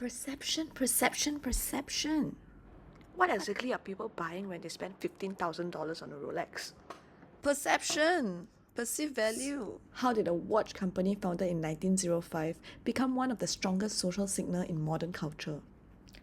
Perception, perception, perception. What exactly are people buying when they spend $15,000 on a Rolex? Perception, perceived value. How did a watch company founded in 1905 become one of the strongest social signals in modern culture?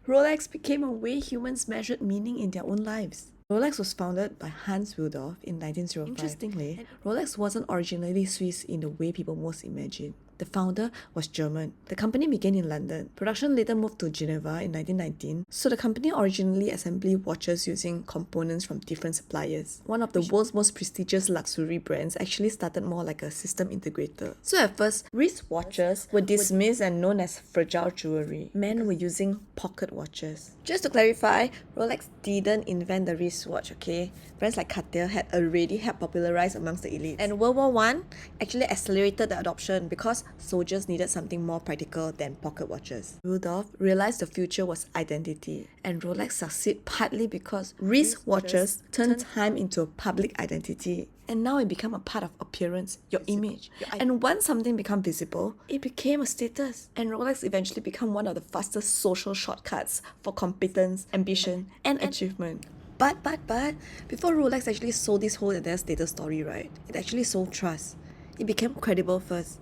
Rolex became a way humans measured meaning in their own lives. Rolex was founded by Hans Wilsdorf in 1905. Interestingly, Rolex wasn't originally Swiss in the way people most imagine. The founder was German. The company began in London. Production later moved to Geneva in 1919. So the company originally assembled watches using components from different suppliers. One of the world's most prestigious luxury brands actually started more like a system integrator. So at first, wristwatches were dismissed and known as fragile jewelry. Men were using pocket watches. Just to clarify, Rolex didn't invent the wristwatch, okay? Brands like Cartier had already helped popularize amongst the elite. And World War I actually accelerated the adoption because soldiers needed something more practical than pocket watches. Wilsdorf realized the future was identity, and Rolex succeeded partly because wristwatches turned time into a public identity. And now it became a part of appearance, your image. And once something became visible, it became a status. And Rolex eventually became one of the fastest social shortcuts for competence, ambition, and achievement. But, before Rolex actually sold this whole entire status story, right? It actually sold trust. It became credible first.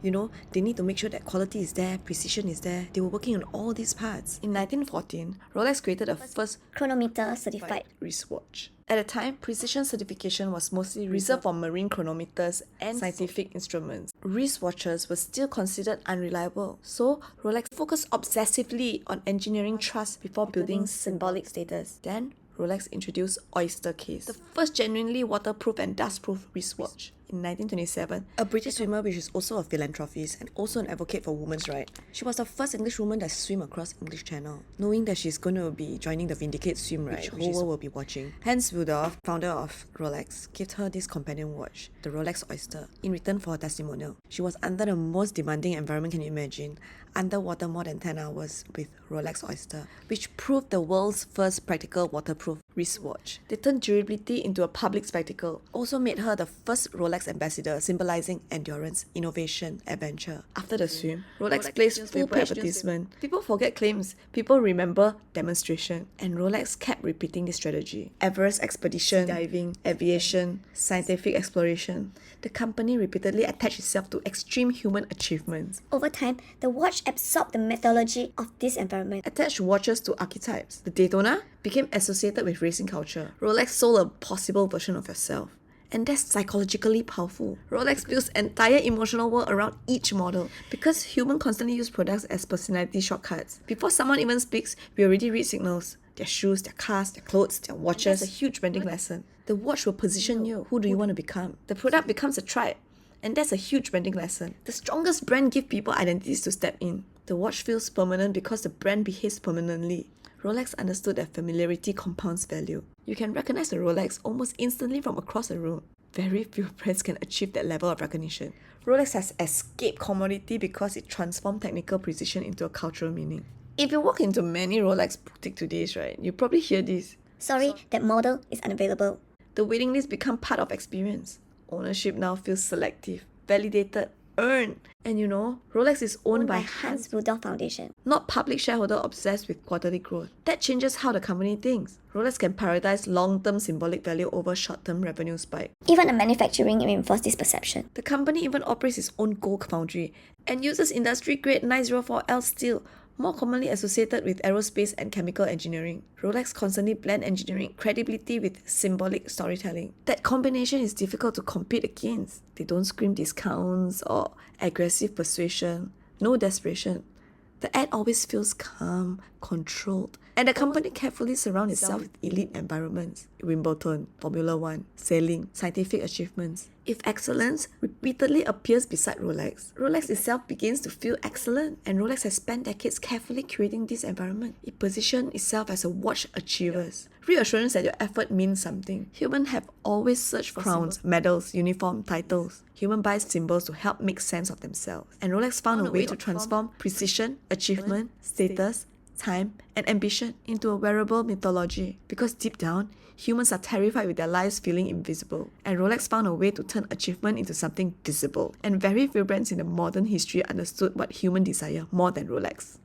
You know, they need to make sure that quality is there, precision is there. They were working on all these parts. In 1914, Rolex created the first chronometer certified wristwatch. At the time, precision certification was mostly reserved for marine chronometers and scientific instruments. Wristwatches were still considered unreliable, so Rolex focused obsessively on engineering trust before building symbolic status. Then, Rolex introduced Oyster Case, the first genuinely waterproof and dustproof wristwatch. In 1927, a British swimmer, which is also a philanthropist and also an advocate for women's rights, she was the first English woman that swam across English Channel, knowing that she's going to be joining the Vindicate swim, right? The whole world will be watching. Hans Wilsdorf, founder of Rolex, gave her this companion watch, the Rolex Oyster, in return for her testimonial. She was under the most demanding environment can you imagine, underwater more than 10 hours with Rolex Oyster, which proved the world's first practical waterproof wristwatch. They turned durability into a public spectacle, also made her the first Rolex ambassador, symbolizing endurance, innovation, adventure. After the swim, Rolex placed full-page advertisement. People forget claims, people remember demonstration. And Rolex kept repeating this strategy. Everest expedition, diving, aviation, scientific exploration. The company repeatedly attached itself to extreme human achievements. Over time, the watch absorbed the methodology of this environment. Attached watches to archetypes. The Daytona became associated with racing culture. Rolex sold a possible version of yourself. And that's psychologically powerful. Rolex builds entire emotional world around each model because humans constantly use products as personality shortcuts. Before someone even speaks, we already read signals. Their shoes, their cars, their clothes, their watches. That's a huge branding lesson. The watch will position you. Who do you want to become? The product becomes a tribe. And that's a huge branding lesson. The strongest brand gives people identities to step in. The watch feels permanent because the brand behaves permanently. Rolex understood that familiarity compounds value. You can recognize the Rolex almost instantly from across the room. Very few brands can achieve that level of recognition. Rolex has escaped commodity because it transformed technical precision into a cultural meaning. If you walk into many Rolex boutiques today, right, you probably hear this. Sorry, that model is unavailable. The waiting list become part of experience. Ownership now feels selective, validated, earned. And you know, Rolex is owned by Hans Wilsdorf Foundation, not public shareholder obsessed with quarterly growth. That changes how the company thinks. Rolex can prioritize long-term symbolic value over short-term revenue spike. Even the manufacturing reinforced this perception. The company even operates its own gold foundry and uses industry-grade 904L steel, more commonly associated with aerospace and chemical engineering. Rolex constantly blend engineering credibility with symbolic storytelling. That combination is difficult to compete against. They don't scream discounts or aggressive persuasion. No desperation. The ad always feels calm, controlled, and the company carefully surrounds itself with elite environments. Wimbledon, Formula One, sailing, scientific achievements. If excellence repeatedly appears beside Rolex, Rolex itself begins to feel excellent, and Rolex has spent decades carefully curating this environment. It positions itself as a watch achievers. Reassurance that your effort means something. Humans have always searched for crowns, medals, uniform, titles. Humans buy symbols to help make sense of themselves. And Rolex found a way to transform precision, achievement, status, time, and ambition into a wearable mythology. Because deep down, humans are terrified with their lives feeling invisible. And Rolex found a way to turn achievement into something visible. And very few brands in the modern history understood what human desire more than Rolex.